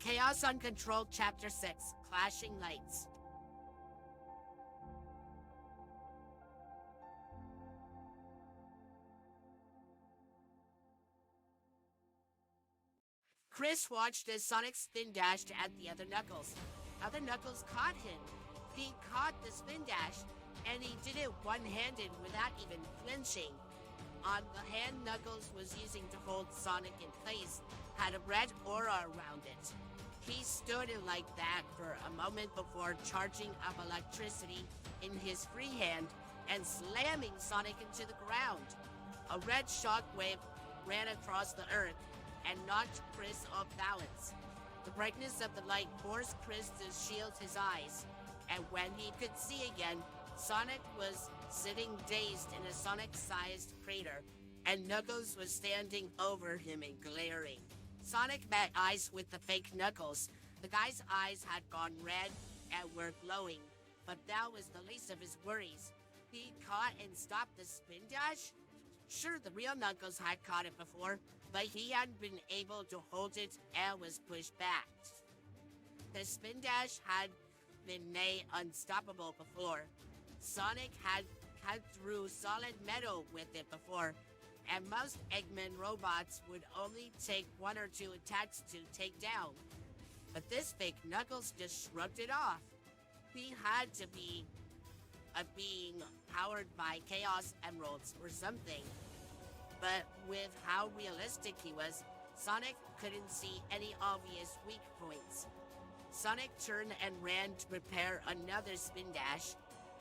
Chaos Uncontrolled Chapter 6 Clashing Lights. Chris watched as Sonic spin dashed at the other Knuckles. Other Knuckles caught him. He caught the spin dash, and he did it one-handed without even flinching. On the hand Knuckles was using to hold Sonic in place had a red aura around it. He stood like that for a moment before charging up electricity in his free hand and slamming Sonic into the ground. A red shockwave ran across the earth and knocked Chris off balance. The brightness of the light forced Chris to shield his eyes, and when he could see again, Sonic was sitting dazed in a Sonic-sized crater, and Knuckles was standing over him and glaring. Sonic met eyes with the fake Knuckles. The guy's eyes had gone red and were glowing, but that was the least of his worries. He caught and stopped the spin dash? Sure, the real Knuckles had caught it before, but he hadn't been able to hold it and was pushed back. The spin dash had been made unstoppable before. Sonic had cut through solid metal with it before, and most Eggman robots would only take one or two attacks to take down. But this fake Knuckles just shrugged it off. He had to be a being powered by Chaos Emeralds or something. But with how realistic he was, Sonic couldn't see any obvious weak points. Sonic turned and ran to prepare another spin dash.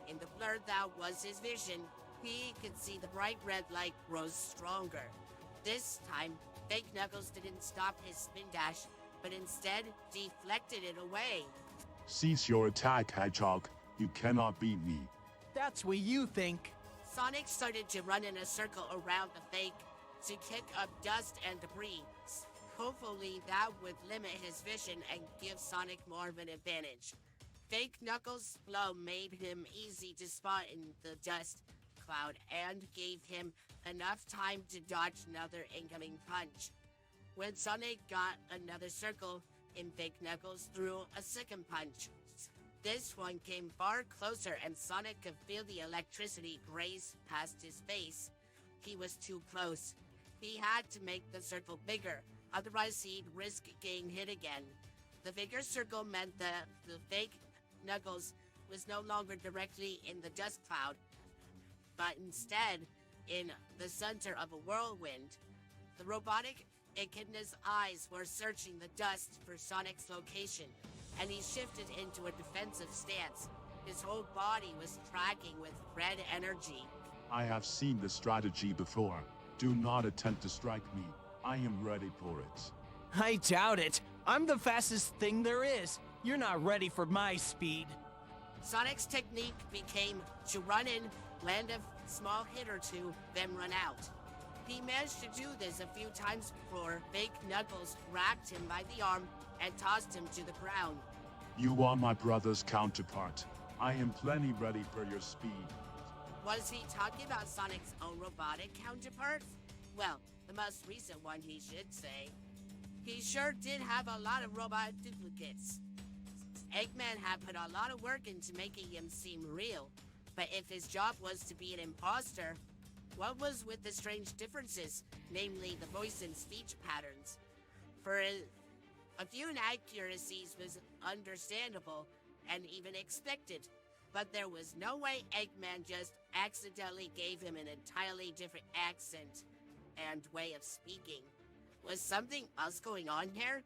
In the blur that was his vision, he could see the bright red light grow stronger. This time, fake Knuckles didn't stop his spin dash, but instead deflected it away. Cease your attack, Hedgehog. You cannot beat me. That's what you think. Sonic started to run in a circle around the fake to kick up dust and debris. Hopefully that would limit his vision and give Sonic more of an advantage. Fake Knuckles' blow made him easy to spot in the dust cloud and gave him enough time to dodge another incoming punch. When Sonic got another circle in Fake Knuckles threw a second punch. This one came far closer and Sonic could feel the electricity graze past his face. He was too close. He had to make the circle bigger, otherwise he'd risk getting hit again. The bigger circle meant that the fake Knuckles was no longer directly in the dust cloud, but instead in the center of a whirlwind. The robotic echidna's eyes were searching the dust for Sonic's location, and he shifted into a defensive stance. His whole body was tracking with red energy. I have seen this strategy before. Do not attempt to strike me. I am ready for it. I doubt it. I'm the fastest thing there is. You're not ready for my speed. Sonic's technique became to run in, land a small hit or two, then run out. He managed to do this a few times before fake Knuckles grabbed him by the arm and tossed him to the ground. You are my brother's counterpart. I am plenty ready for your speed. Was he talking about Sonic's own robotic counterpart? Well, the most recent one, he should say. He sure did have a lot of robot duplicates. Eggman had put a lot of work into making him seem real, but if his job was to be an imposter, what was with the strange differences, namely the voice and speech patterns? For a few inaccuracies was understandable and even expected, but there was no way Eggman just accidentally gave him an entirely different accent and way of speaking. Was something else going on here?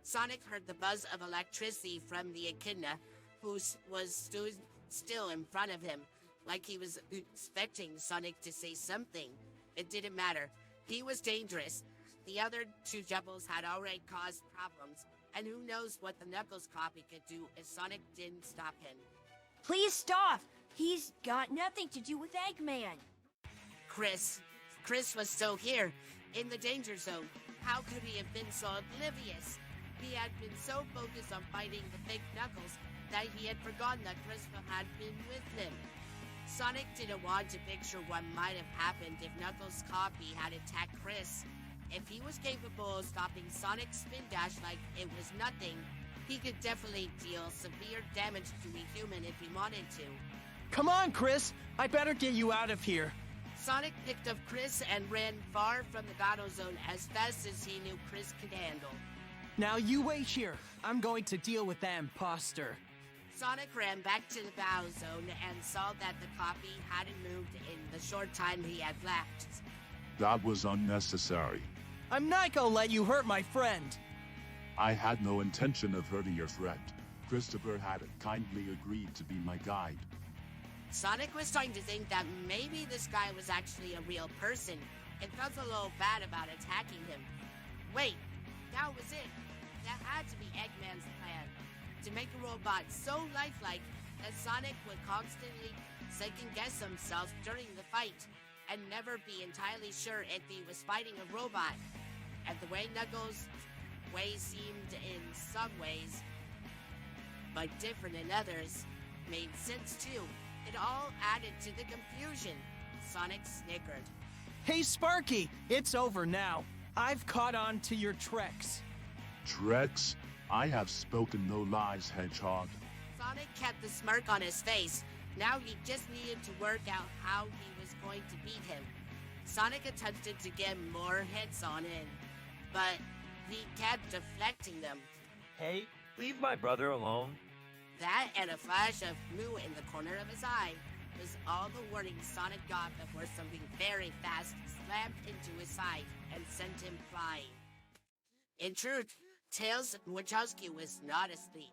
Sonic heard the buzz of electricity from the echidna, who stood still in front of him, like he was expecting Sonic to say something. It didn't matter. He was dangerous. The other two doubles had already caused problems, and who knows what the Knuckles copy could do if Sonic didn't stop him. Please stop! He's got nothing to do with Eggman. Chris was still here, in the danger zone. How could he have been so oblivious? He had been so focused on fighting the fake Knuckles that he had forgotten that Chris had been with him. Sonic didn't want to picture what might have happened if Knuckles' copy had attacked Chris. if he was capable of stopping Sonic's spin dash like it was nothing, he could definitely deal severe damage to a human if he wanted to. Come on, Chris. I better get you out of here. Sonic picked up Chris and ran far from the battle zone as fast as he knew Chris could handle. Now you wait here. I'm going to deal with that imposter. Sonic ran back to the battle zone and saw that the copy hadn't moved in the short time he had left. That was unnecessary. I'm not gonna let you hurt my friend. I had no intention of hurting your friend. Christopher had kindly agreed to be my guide. Sonic was starting to think that maybe this guy was actually a real person and felt a little bad about attacking him. Wait, that was it. That had to be Eggman's plan. To make a robot so lifelike that Sonic would constantly second-guess himself during the fight and never be entirely sure if he was fighting a robot. And the way Knuckles' way seemed in some ways, but different in others, made sense too. It all added to the confusion. Sonic snickered. Hey, Sparky, it's over now. I've caught on to your tricks. Tricks? I have spoken no lies, Hedgehog. Sonic kept the smirk on his face. Now he just needed to work out how he was going to beat him. Sonic attempted to get more hits on him, but he kept deflecting them. Hey, leave my brother alone. That and a flash of blue in the corner of his eye was all the warning Sonic got before something very fast slammed into his side and sent him flying. In truth, Tails Wachowski was not asleep.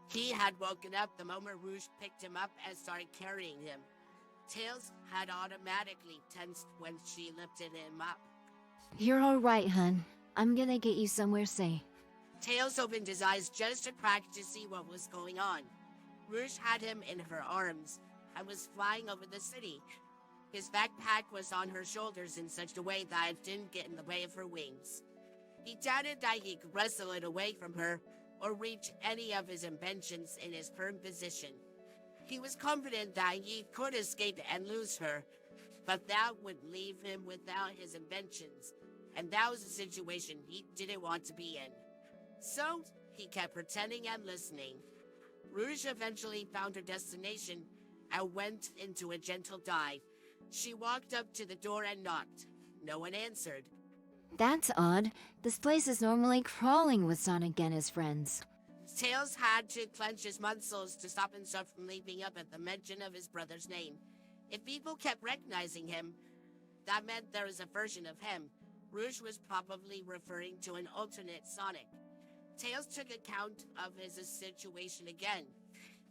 He had woken up the moment Rouge picked him up and started carrying him. Tails had automatically tensed when she lifted him up. You're all right, hun. I'm gonna get you somewhere safe. Tails opened his eyes just a crack to see what was going on. Rouge had him in her arms and was flying over the city. His backpack was on her shoulders in such a way that it didn't get in the way of her wings. He doubted that he could wrestle it away from her or reach any of his inventions in his firm position. He was confident that he could escape and lose her, but that would leave him without his inventions, and that was a situation he didn't want to be in. So, he kept pretending and listening. Rouge eventually found her destination and went into a gentle dive. She walked up to the door and knocked. No one answered. That's odd. This place is normally crawling with Sonic and his friends. Tails had to clench his muscles to stop himself from leaping up at the mention of his brother's name. If people kept recognizing him, that meant there was a version of him. Rouge was probably referring to an alternate Sonic. Tails took account of his situation again.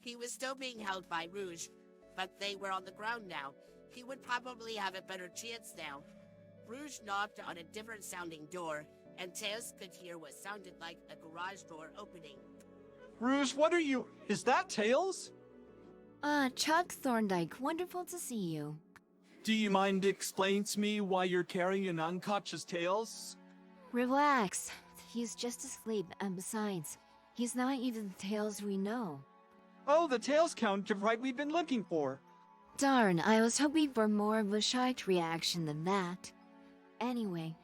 He was still being held by Rouge, but they were on the ground now. He would probably have a better chance now. Rouge knocked on a different sounding door, and Tails could hear what sounded like a garage door opening. Rouge, what are you? Is that Tails? Chuck Thorndyke, wonderful to see you. Do you mind explaining to me why you're carrying an unconscious Tails? Relax. He's just asleep, and besides, he's not even the Tails we know. Oh, the Tails counterpart we've been looking for. Darn, I was hoping for more of a shocked reaction than that. Anyway,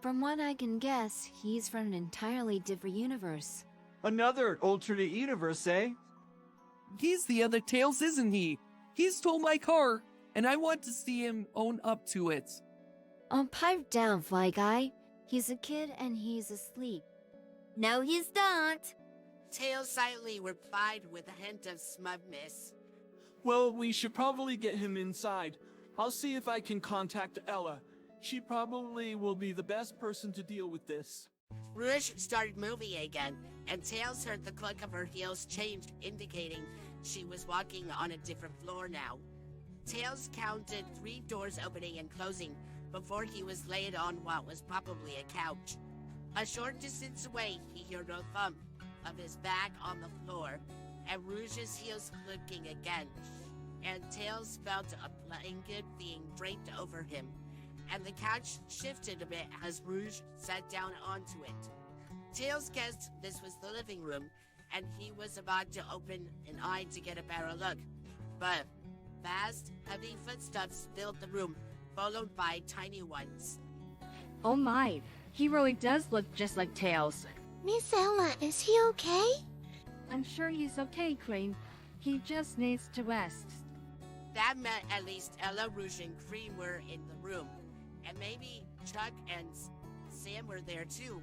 from what I can guess, he's from an entirely different universe. Another alternate universe, eh? He's the other Tails, isn't he? He stole my car, and I want to see him own up to it. Oh, pipe down, Fly Guy. He's a kid and he's asleep. No, he's not. Tails silently replied with a hint of smugness. Well, we should probably get him inside. I'll see if I can contact Ella. She probably will be the best person to deal with this. Rouge started moving again, and Tails heard the click of her heels change, indicating she was walking on a different floor now. Tails counted 3 doors opening and closing before he was laid on what was probably a couch. A short distance away, he heard a thump of his back on the floor, and Rouge's heels clicking again, and Tails felt a blanket being draped over him, and the couch shifted a bit as Rouge sat down onto it. Tails guessed this was the living room, and he was about to open an eye to get a better look, but fast, heavy footsteps filled the room, followed by tiny ones. Oh my, He really does look just like Tails. Miss Ella, is he okay? I'm sure he's okay, Cream. He just needs to rest. That meant at least Ella, Rouge, and Cream were in the room. And maybe Chuck and Sam were there too.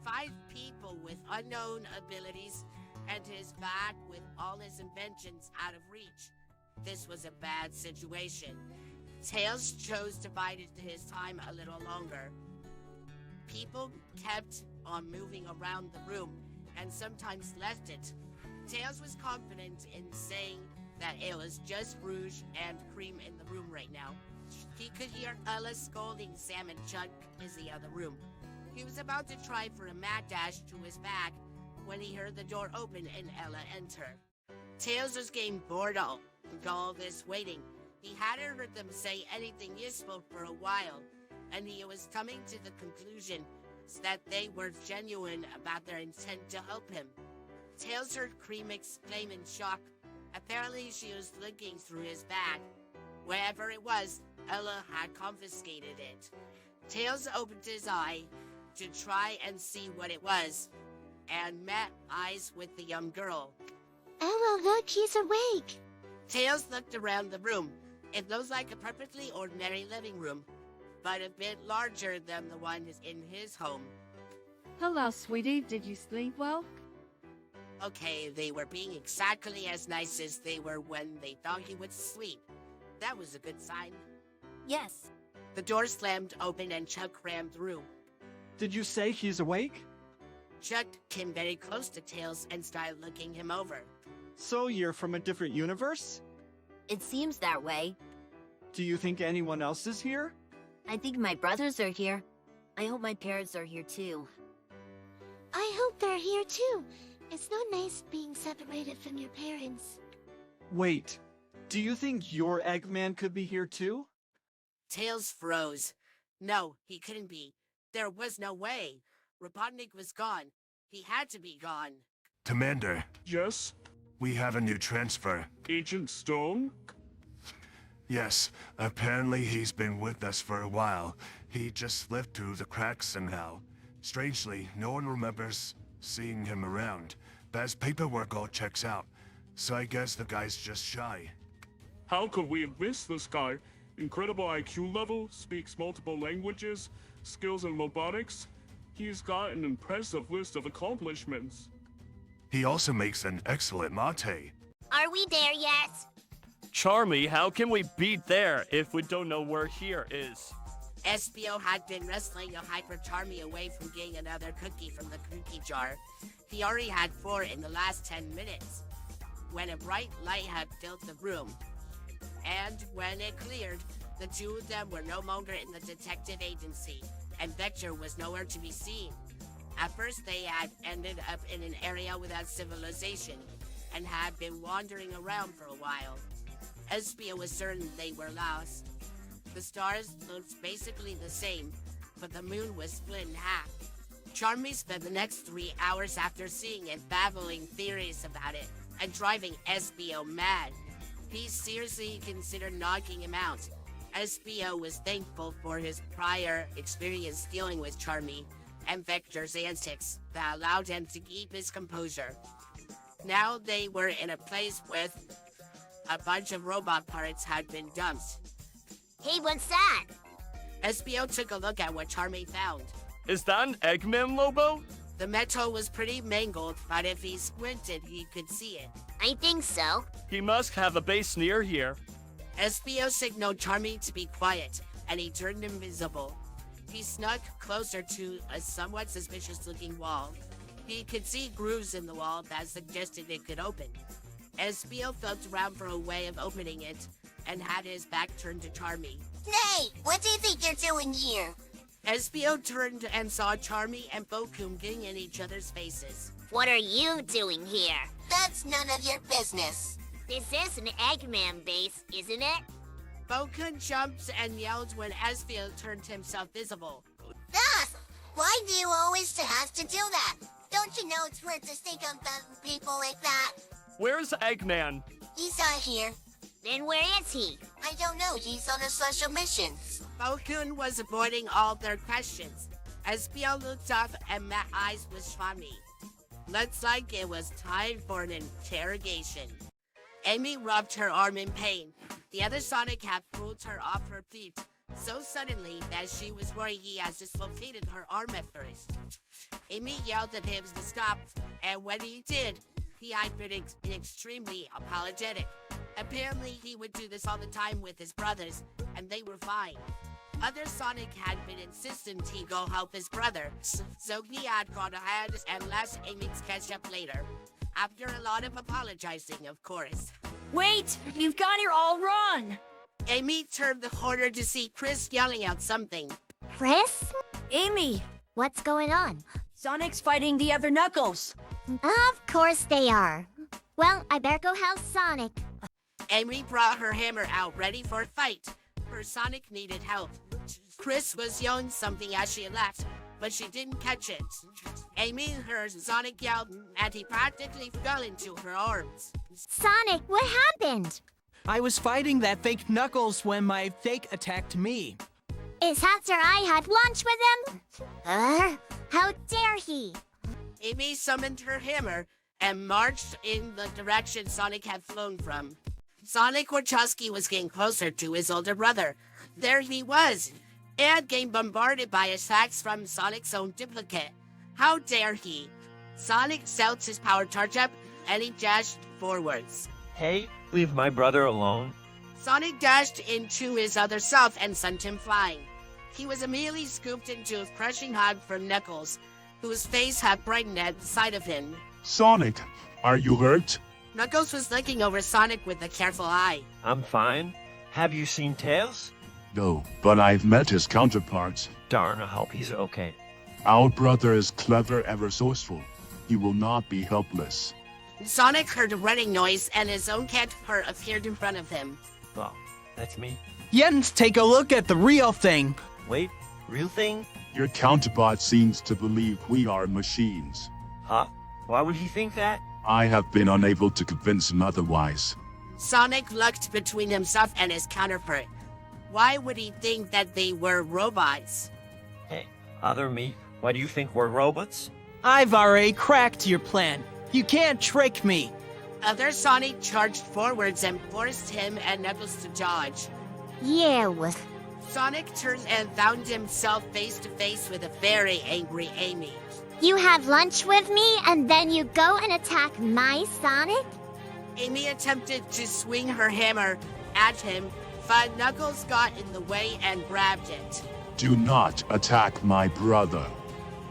5 people with unknown abilities and his back with all his inventions out of reach. This was a bad situation. Tails chose to bide his time a little longer. People kept on moving around the room and sometimes left it. Tails was confident in saying that it was just Rouge and Cream in the room right now. He could hear Ella scolding Sam and Chuck in the other room. He was about to try for a mad dash to his back when he heard the door open and Ella enter. Tails was getting bored of all this waiting. He hadn't heard them say anything useful for a while, and he was coming to the conclusion that they were genuine about their intent to help him. Tails heard Cream exclaim in shock. Apparently she was looking through his bag. Wherever it was, Ella had confiscated it. Tails opened his eye to try and see what it was, and met eyes with the young girl. Ella, look, he's awake. Tails looked around the room. It looked like a perfectly ordinary living room, but a bit larger than the one in his home. Hello, sweetie. Did you sleep well? Okay, they were being exactly as nice as they were when they thought he would sleep. That was a good sign. Yes. The door slammed open and Chuck ran through. Did you say he's awake? Chuck came very close to Tails and started looking him over. So you're from a different universe? It seems that way. Do you think anyone else is here? I think my brothers are here. I hope my parents are here too. I hope they're here too. It's not nice being separated from your parents. Wait, do you think your Eggman could be here too? Tails froze. No, he couldn't be. There was no way. Robotnik was gone. He had to be gone. Commander, Yes? we have a new transfer. Agent Stone? Yes, apparently he's been with us for a while. He just slipped through the cracks somehow. Strangely, no one remembers seeing him around, but his paperwork all checks out. So I guess the guy's just shy. How could we have missed this guy? Incredible IQ level, speaks multiple languages, skills in robotics. He's got an impressive list of accomplishments. He also makes an excellent mate. Are we there yet? Charmy, how can we beat there if we don't know where here is? Espio had been wrestling a Hyper Charmy away from getting another cookie from the cookie jar. He already had 4 in the last 10 minutes, when a bright light had filled the room. And when it cleared, the 2 of them were no longer in the detective agency, and Vector was nowhere to be seen. At first, they had ended up in an area without civilization, and had been wandering around for a while. Espio was certain they were lost. The stars looked basically the same, but the moon was split in half. Charmy spent the next 3 hours after seeing it babbling theories about it, and driving Espio mad. He seriously considered knocking him out. Espio was thankful for his prior experience dealing with Charmy and Vector's antics that allowed him to keep his composure. Now they were in a place with a bunch of robot parts had been dumped. Hey, what's that? Espio took a look at what Charmy found. Is that an Eggman, Lobo? The metal was pretty mangled, but if he squinted, he could see it. I think so. He must have a base near here. Espio signaled Charmy to be quiet, and he turned invisible. He snuck closer to a somewhat suspicious-looking wall. He could see grooves in the wall that suggested it could open. Espio felt around for a way of opening it, and had his back turned to Charmy. Hey, what do you think you're doing here? Espio turned and saw Charmy and Bokum getting in each other's faces. What are you doing here? That's none of your business. This is an Eggman base, isn't it? Bokum jumped and yelled when Espio turned himself visible. Ugh! Why do you always have to do that? Don't you know it's weird to think of people like that? Where's Eggman? He's not here. Then where is he? I don't know. He's on a special mission. Bokum was avoiding all their questions. Espiel looked up and met eyes with Shami. Looks like it was time for an interrogation. Amy rubbed her arm in pain. The other Sonic had pulled her off her feet so suddenly that she was worried he had dislocated her arm at first. Amy yelled at him to stop, and when he did, he had been extremely apologetic. Apparently, he would do this all the time with his brothers, and they were fine. Other Sonic had been insistent he go help his brother, so he had gone ahead and let Amy catch up later. After a lot of apologizing, of course. Wait, you've got it all wrong. Amy turned the corner to see Chris yelling out something. Chris? Amy, What's going on? Sonic's fighting the other Knuckles. Of course they are. Well, I better go help Sonic. Amy brought her hammer out, ready for a fight. Her Sonic needed help. Chris was yelling something as she left, but she didn't catch it. Amy heard Sonic yell, and he practically fell into her arms. Sonic, what happened? I was fighting that fake Knuckles when my fake attacked me. Is after I had lunch with him? How dare he? Amy summoned her hammer and marched in the direction Sonic had flown from. Sonic Wachowski was getting closer to his older brother. There he was, and getting bombarded by attacks from Sonic's own duplicate. How dare he? Sonic set his power charge up, and he dashed forwards. Hey, leave my brother alone. Sonic dashed into his other self and sent him flying. He was immediately scooped into a crushing hug from Knuckles, whose face had brightened at the sight of him. Sonic, are you hurt? Knuckles was looking over Sonic with a careful eye. I'm fine. Have you seen Tails? No, but I've met his counterparts. Darn, I hope he's okay. Our brother is clever and resourceful. He will not be helpless. Sonic heard a running noise, and his own counterpart appeared in front of him. Oh, that's me. Jens, take a look at the real thing. Wait, real thing? Your counterpart seems to believe we are machines. Huh? Why would he think that? I have been unable to convince him otherwise. Sonic looked between himself and his counterpart. Why would he think that they were robots? Hey, other me, why do you think we're robots? I've already cracked your plan. You can't trick me. Other Sonic charged forwards and forced him and Knuckles to dodge. You. Sonic turned and found himself face to face with a very angry Amy. You have lunch with me and then you go and attack my Sonic? Amy attempted to swing her hammer at him, but Knuckles got in the way and grabbed it. Do not attack my brother.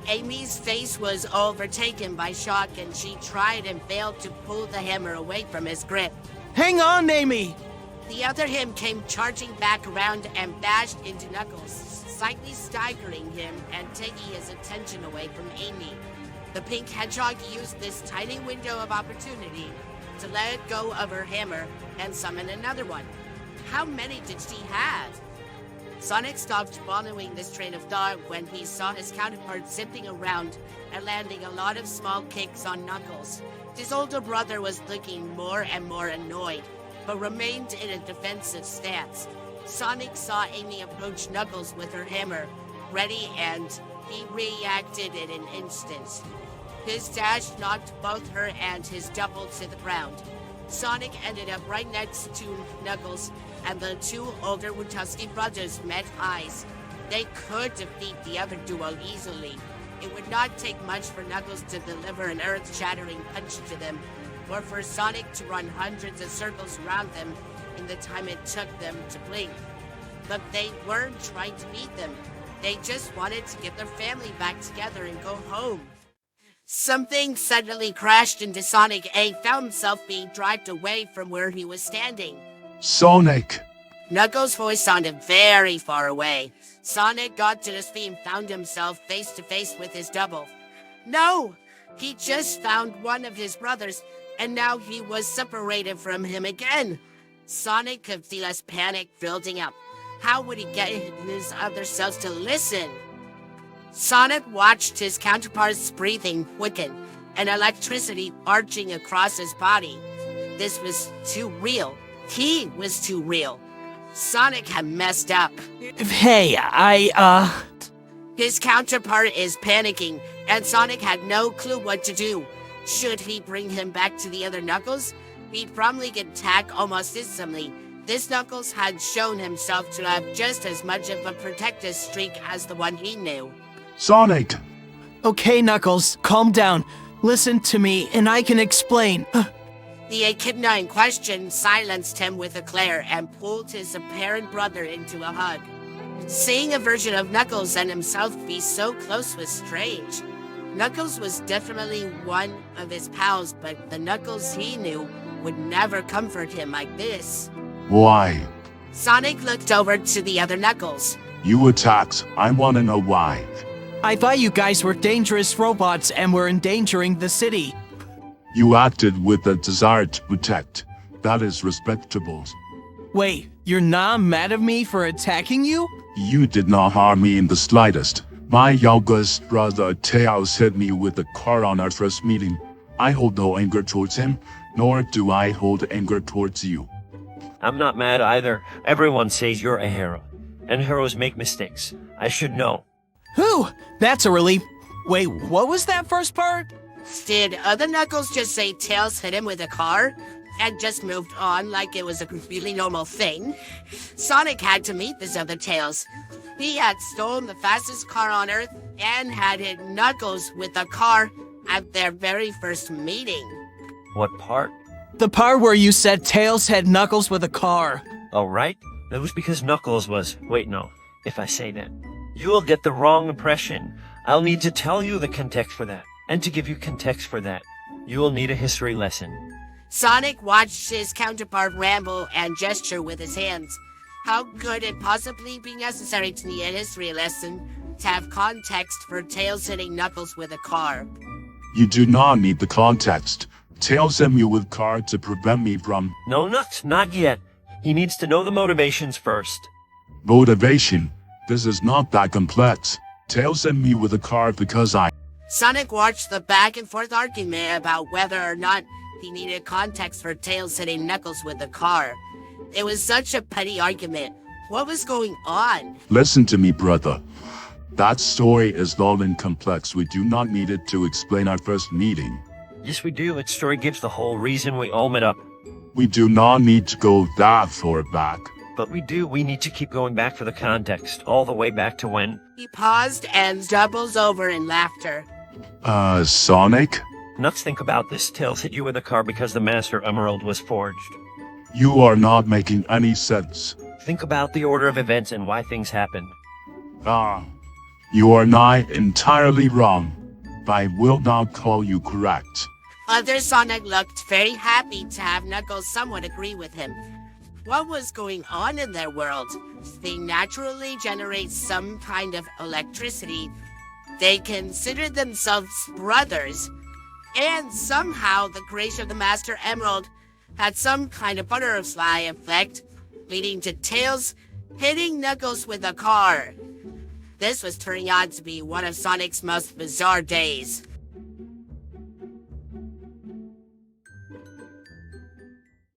Amy's face was overtaken by shock, and she tried and failed to pull the hammer away from his grip. Hang on, Amy! The other him came charging back around and bashed into Knuckles, slightly staggering him and taking his attention away from Amy. The pink hedgehog used this tiny window of opportunity to let go of her hammer and summon another one. How many did she have? Sonic stopped following this train of thought when he saw his counterpart zipping around and landing a lot of small kicks on Knuckles. His older brother was looking more and more annoyed, but remained in a defensive stance. Sonic saw Amy approach Knuckles with her hammer, ready, and he reacted in an instant. His dash knocked both her and his double to the ground. Sonic ended up right next to Knuckles, and the two older Wachowski brothers met eyes. They could defeat the other duo easily. It would not take much for Knuckles to deliver an earth-shattering punch to them, or for Sonic to run hundreds of circles around them in the time it took them to blink. But they weren't trying to beat them. They just wanted to get their family back together and go home. Something suddenly crashed into Sonic, and he found himself being dragged away from where he was standing. Sonic! Knuckles' voice sounded very far away. Sonic got to his feet and found himself face to face with his double. No! He just found one of his brothers, and now he was separated from him again. Sonic could feel his panic building up. How would he get his other selves to listen? Sonic watched his counterpart's breathing quicken and electricity arching across his body. This was too real. He was too real. Sonic had messed up. Hey, His counterpart is panicking, and Sonic had no clue what to do. Should he bring him back to the other Knuckles? He'd probably get attacked almost instantly. This Knuckles had shown himself to have just as much of a protective streak as the one he knew. Sonic! Okay, Knuckles, calm down. Listen to me, and I can explain. The echidna in question silenced him with a glare and pulled his apparent brother into a hug. Seeing a version of Knuckles and himself be so close was strange. Knuckles was definitely one of his pals, but the Knuckles he knew would never comfort him like this. Why? Sonic looked over to the other Knuckles. You attacked. I want to know why. I thought you guys were dangerous robots and were endangering the city. You acted with a desire to protect. That is respectable. Wait, you're not mad at me for attacking you? You did not harm me in the slightest. My youngest brother Tails hit me with a car on our first meeting. I hold no anger towards him, nor do I hold anger towards you. I'm not mad either. Everyone says you're a hero. And heroes make mistakes. I should know. Whew, that's a relief. Wait, what was that first part? Did other Knuckles just say Tails hit him with a car? And just moved on like it was a completely normal thing? Sonic had to meet this other Tails. He had stolen the fastest car on Earth and had hit Knuckles with a car at their very first meeting. What part? The part where you said Tails had Knuckles with a car. Oh, right? That was because Knuckles was... Wait, no. If I say that, you will get the wrong impression. I'll need to tell you the context for that. And to give you context for that, you will need a history lesson. Sonic watched his counterpart ramble and gesture with his hands. How could it possibly be necessary to need a history lesson to have context for Tails hitting Knuckles with a car? You do not need the context. Tails hit me with car to prevent me from... No, not yet. He needs to know the motivations first. Motivation? This is not that complex. Tails hit me with a car because I... Sonic watched the back and forth argument about whether or not he needed context for Tails hitting Knuckles with a car. It was such a petty argument. What was going on? Listen to me, brother. That story is long and complex. We do not need it to explain our first meeting. Yes, we do. Its story gives the whole reason we all met up. We do not need to go that far back. But we do. We need to keep going back for the context, all the way back to when... He paused and doubles over in laughter. Sonic? Nuts, think about this. Tails hit you with a car because the Master Emerald was forged. You are not making any sense. Think about the order of events and why things happen. You are not entirely wrong. I will not call you correct. Other Sonic looked very happy to have Knuckles somewhat agree with him. What was going on in their world? They naturally generate some kind of electricity. They considered themselves brothers. And somehow the creation of the Master Emerald had some kind of butterfly effect, leading to Tails hitting Knuckles with a car. This was turning out to be one of Sonic's most bizarre days.